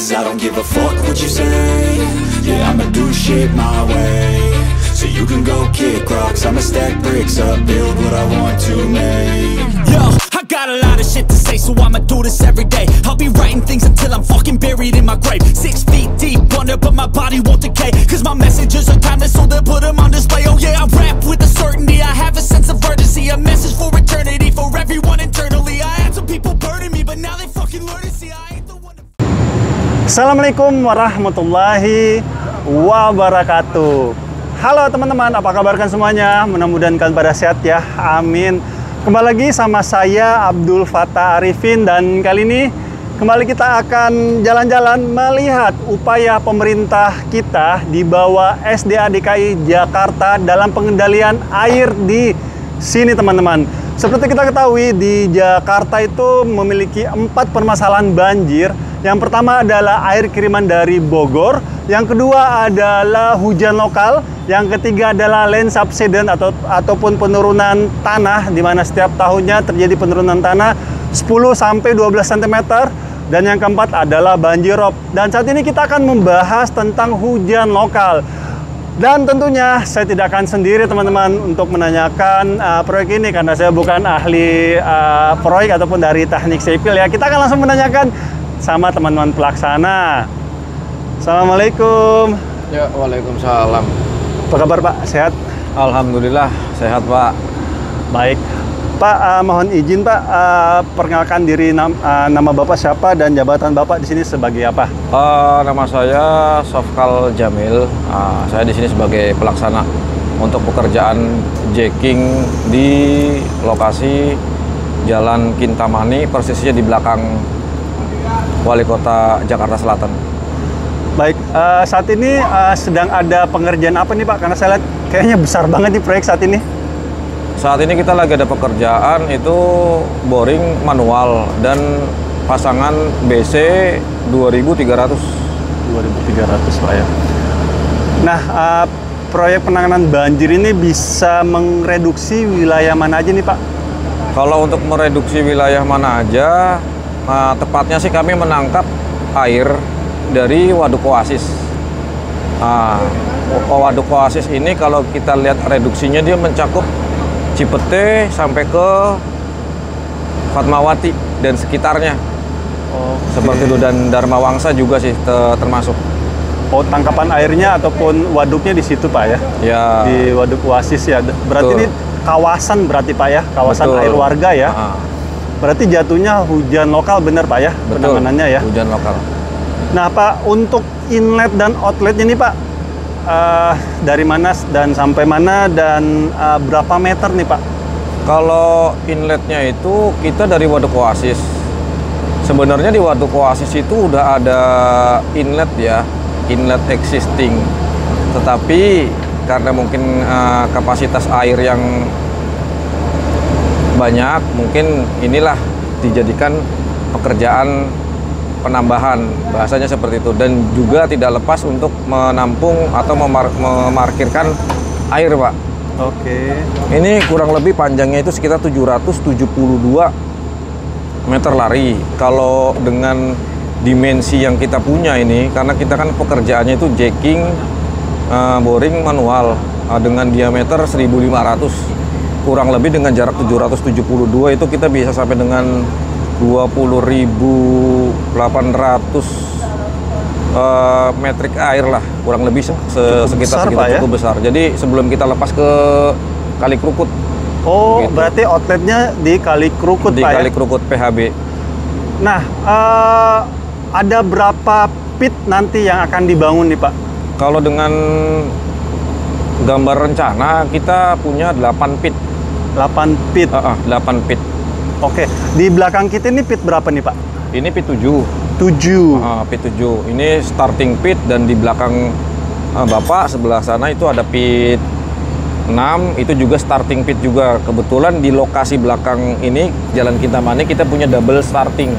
cause I don't give a fuck what you say. Yeah, I'ma do shit my way. So you can go kick rocks, I'ma stack bricks up, build what I want to make. Yo, I got a lot of shit to say, so I'ma do this every day. I'll be writing things until I'm fucking buried in my grave. 6 feet deep under, but my body won't decay. Cause my messages are timeless, so they'll put them on display. Oh yeah, I rap with a certainty, I have a sense of urgency. A message for eternity, for everyone internally. I had some people burning me, but now they fucking learn to see I ain't the one to... Assalamualaikum warahmatullahi wabarakatuh. Halo teman-teman, apa kabar kan semuanya? Mudah-mudahan kalian pada sehat ya, amin. Kembali lagi sama saya Abdul Fattah Arifin. Dan kali ini kembali kita akan jalan-jalan melihat upaya pemerintah kita di bawah SDA DKI Jakarta dalam pengendalian air di sini teman-teman. Seperti kita ketahui, di Jakarta itu memiliki 4 permasalahan banjir. Yang pertama adalah air kiriman dari Bogor, yang kedua adalah hujan lokal, yang ketiga adalah land subsidence ataupun penurunan tanah, di mana setiap tahunnya terjadi penurunan tanah 10-12 cm, dan yang keempat adalah banjirop. Dan saat ini kita akan membahas tentang hujan lokal. Dan tentunya saya tidak akan sendiri teman-teman untuk menanyakan proyek ini, karena saya bukan ahli proyek ataupun dari teknik sipil ya. Kita akan langsung menanyakan sama teman-teman pelaksana. Assalamualaikum. Ya, waalaikumsalam. Apa kabar Pak? Sehat? Alhamdulillah sehat Pak. Baik Pak, mohon izin Pak, perkenalkan diri, nama Bapak siapa dan jabatan Bapak di sini sebagai apa? Nama saya Sofkal Jamil. Saya di sini sebagai pelaksana untuk pekerjaan jacking di lokasi Jalan Kintamani, persisnya di belakang Wali Kota Jakarta Selatan. Baik, saat ini sedang ada pengerjaan apa nih Pak? Karena saya lihat kayaknya besar banget nih proyek saat ini. Saat ini kita lagi ada pekerjaan itu boring manual dan pasangan BC 2300. 2300 Pak ya. Nah, proyek penanganan banjir ini bisa mereduksi wilayah mana aja nih Pak? Kalau untuk mereduksi wilayah mana aja, tepatnya sih kami menangkap air dari Waduk Oasis. Waduk Oasis ini kalau kita lihat reduksinya, dia mencakup Cipete sampai ke Fatmawati dan sekitarnya. Seperti itu, dan Dharma Wangsa juga sih termasuk. Oh, tangkapan airnya ataupun waduknya di situ Pak ya? Ya. Di Waduk Oasis ya. Berarti ini kawasan berarti Pak ya? Kawasan air warga ya? Berarti jatuhnya hujan lokal bener Pak ya? Betul, penanganannya ya? Hujan lokal. Nah Pak, untuk inlet dan outletnya nih Pak, dari mana dan sampai mana dan berapa meter nih Pak? Kalau inletnya itu kita dari Waduk Oasis. Sebenarnya di Waduk Oasis itu udah ada inlet ya, inlet existing. Tetapi karena mungkin kapasitas air yang banyak, mungkin inilah dijadikan pekerjaan penambahan, bahasanya seperti itu. Dan juga tidak lepas untuk menampung atau memarkirkan air Pak. Oke. Ini kurang lebih panjangnya itu sekitar 772 meter lari. Kalau dengan dimensi yang kita punya ini, karena kita kan pekerjaannya itu jacking, boring manual, dengan diameter 1500, kurang lebih dengan jarak 772 itu kita bisa sampai dengan 20.800 metrik air lah, kurang lebih sekitar ya? Cukup besar. Jadi sebelum kita lepas ke Kali Krukut. Oh, gitu. Berarti outletnya di Kali Krukut di Pak Kali ya? Krukut PHB. Nah, ada berapa pit nanti yang akan dibangun nih Pak? Kalau dengan gambar rencana kita punya 8 pit. 8 pit? 8 pit. Oke, di belakang kita ini pit berapa nih Pak? Ini pit 7. 7. Pit 7. Ini starting pit, dan di belakang Bapak sebelah sana itu ada pit 6, itu juga starting pit juga. Kebetulan di lokasi belakang ini Jalan Kintamani kita punya double starting.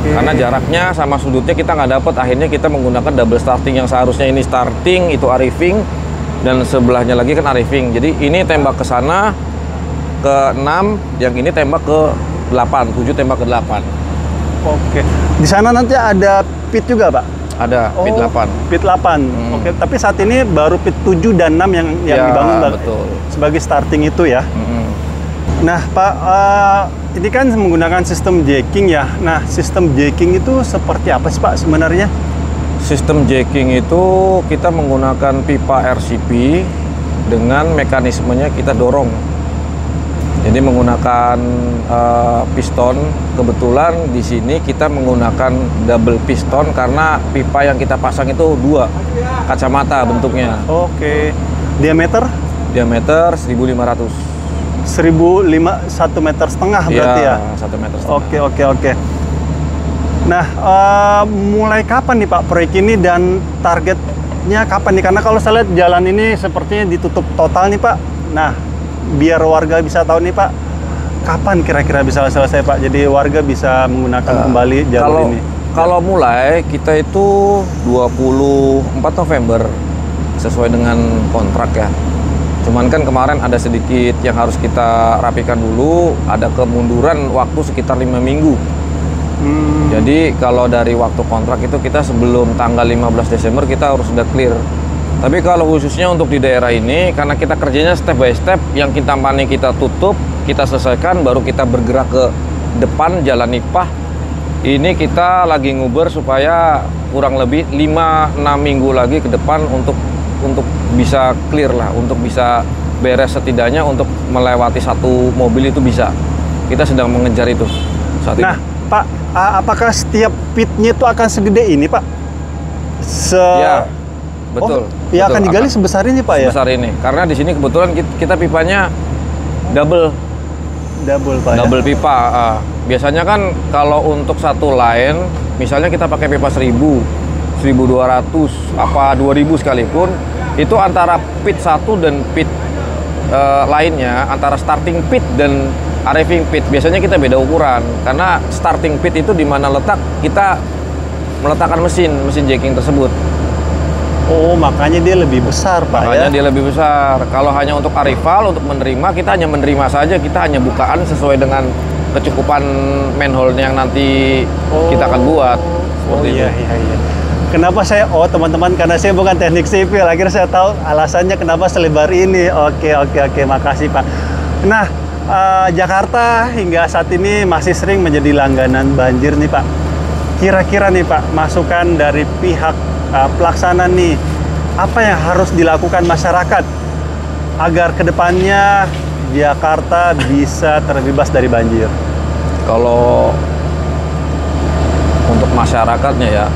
Karena jaraknya sama sudutnya kita nggak dapat, akhirnya kita menggunakan double starting. Yang seharusnya ini starting itu arifing, dan sebelahnya lagi kan arifing. Jadi ini tembak ke sana ke 6, yang ini tembak ke 8, 7 tembak ke 8. Oke. Di sana nanti ada pit juga, Pak? Ada pit 8. Pit 8. Oke, tapi saat ini baru pit 7 dan 6 yang Ya, dibangun betul. sebagai starting itu ya. Nah, Pak, ini kan menggunakan sistem jacking ya. Nah, sistem jacking itu seperti apa sih, Pak, sebenarnya? Sistem jacking itu kita menggunakan pipa RCP dengan mekanismenya kita dorong. Jadi menggunakan piston. Kebetulan di sini kita menggunakan double piston karena pipa yang kita pasang itu 2 kacamata bentuknya. Oke. Diameter? Diameter 1.500. 1,5 meter setengah berarti ya? 1 meter setengah. Oke. Nah, mulai kapan nih Pak proyek ini dan targetnya kapan nih? Karena kalau saya lihat jalan ini sepertinya ditutup total nih Pak. Nah, biar warga bisa tahu nih Pak, kapan kira-kira bisa selesai Pak? Jadi warga bisa menggunakan kembali jalur ini. Kalau mulai kita itu 24 November sesuai dengan kontrak ya. Cuman kan kemarin ada sedikit yang harus kita rapikan dulu, ada kemunduran waktu sekitar 5 minggu. Jadi kalau dari waktu kontrak itu kita sebelum tanggal 15 Desember kita harus sudah clear. Tapi kalau khususnya untuk di daerah ini, karena kita kerjanya step by step, yang Kintamani kita tutup, kita selesaikan, baru kita bergerak ke depan Jalan Nipah. Ini kita lagi nguber supaya kurang lebih 5-6 minggu lagi ke depan untuk bisa clear lah, untuk bisa beres setidaknya untuk melewati satu mobil itu bisa. Kita sedang mengejar itu saat ini. Nah, Pak, apakah setiap pitnya itu akan segede ini, Pak? Ya, betul. Ya akan digali sebesar ini, Pak ya? Sebesar ini. Karena di sini kebetulan kita pipanya double. Double, Pak. Double pipa. Biasanya kan kalau untuk satu line, misalnya kita pakai pipa 1000, 1200, apa 2000 sekalipun, itu antara pit 1 dan pit lainnya, antara starting pit dan arriving pit, biasanya kita beda ukuran. Karena starting pit itu di mana letak kita meletakkan mesin jacking tersebut. Oh, makanya dia lebih besar, Pak. Makanya dia lebih besar. Kalau hanya untuk arrival, untuk menerima, kita hanya menerima saja, kita hanya bukaan sesuai dengan kecukupan manhole yang nanti kita akan buat. Seperti itu. Iya. Kenapa saya, teman-teman, karena saya bukan teknik sipil, akhirnya saya tahu alasannya kenapa selebar ini. Oke, makasih Pak. Nah, Jakarta hingga saat ini masih sering menjadi langganan banjir nih Pak. Kira-kira nih Pak, masukan dari pihak pelaksana nih, apa yang harus dilakukan masyarakat agar kedepannya Jakarta bisa terbebas dari banjir? Kalau untuk masyarakatnya ya,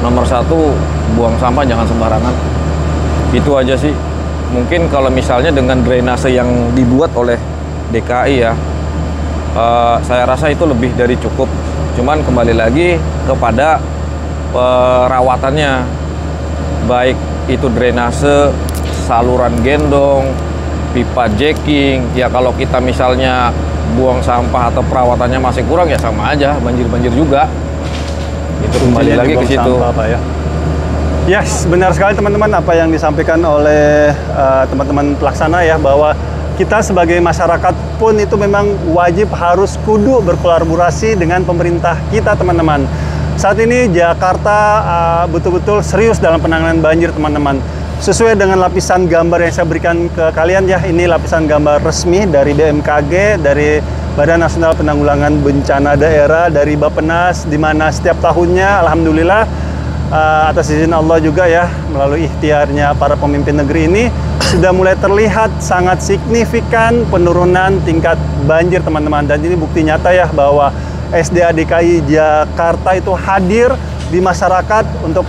nomor 1, buang sampah jangan sembarangan. Itu aja sih. Mungkin kalau misalnya dengan drainase yang dibuat oleh DKI ya, saya rasa itu lebih dari cukup. Cuman kembali lagi kepada perawatannya, baik itu drainase, saluran gendong, pipa jacking. Ya kalau kita misalnya buang sampah atau perawatannya masih kurang ya sama aja, banjir-banjir juga. Itu kembali lagi ke situ. Ya. Yes, benar sekali teman-teman apa yang disampaikan oleh teman-teman pelaksana ya, bahwa kita sebagai masyarakat pun itu memang wajib harus kudu berkolaborasi dengan pemerintah kita teman-teman. Saat ini Jakarta betul-betul serius dalam penanganan banjir teman-teman. Sesuai dengan lapisan gambar yang saya berikan ke kalian ya, ini lapisan gambar resmi dari BMKG, dari Badan Nasional Penanggulangan Bencana Daerah, dari Bappenas, di mana setiap tahunnya alhamdulillah atas izin Allah juga ya, melalui ikhtiarnya para pemimpin negeri ini sudah mulai terlihat sangat signifikan penurunan tingkat banjir teman-teman. Dan ini bukti nyata ya bahwa SDA DKI Jakarta itu hadir di masyarakat untuk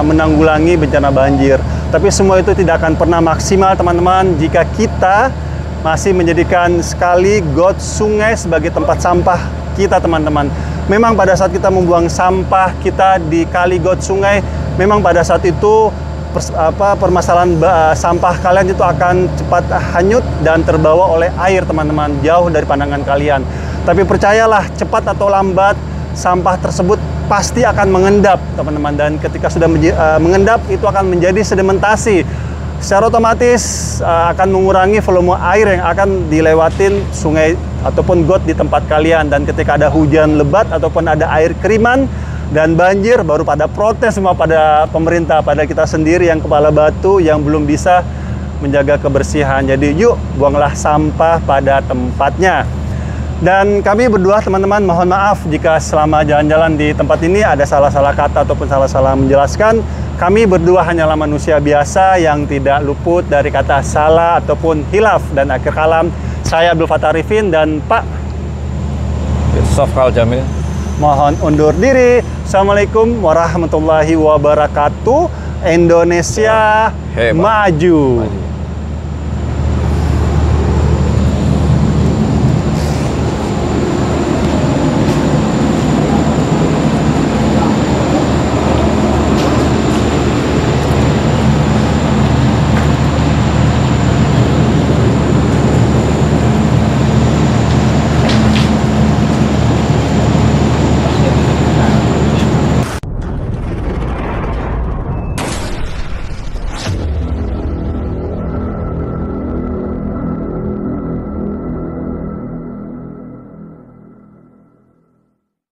menanggulangi bencana banjir. Tapi semua itu tidak akan pernah maksimal teman-teman jika kita masih menjadikan sekali got sungai sebagai tempat sampah kita teman-teman. Memang pada saat kita membuang sampah kita di kali got sungai, memang pada saat itu permasalahan sampah kalian itu akan cepat hanyut dan terbawa oleh air teman-teman, jauh dari pandangan kalian. Tapi percayalah, cepat atau lambat sampah tersebut pasti akan mengendap teman-teman, dan ketika sudah mengendap itu akan menjadi sedimentasi. Secara otomatis akan mengurangi volume air yang akan dilewatin sungai ataupun got di tempat kalian. Dan ketika ada hujan lebat ataupun ada air kiriman dan banjir, baru pada protes semua pada pemerintah, pada kita sendiri yang kepala batu yang belum bisa menjaga kebersihan. Jadi yuk buanglah sampah pada tempatnya. Dan kami berdua teman-teman mohon maaf jika selama jalan-jalan di tempat ini ada salah-salah kata ataupun salah-salah menjelaskan. Kami berdua hanyalah manusia biasa yang tidak luput dari kata salah ataupun hilaf. Dan akhir kalam, saya Abdul Fattah Arifin dan Pak Sofkal Jamil mohon undur diri. Assalamualaikum warahmatullahi wabarakatuh. Indonesia Hebat. maju.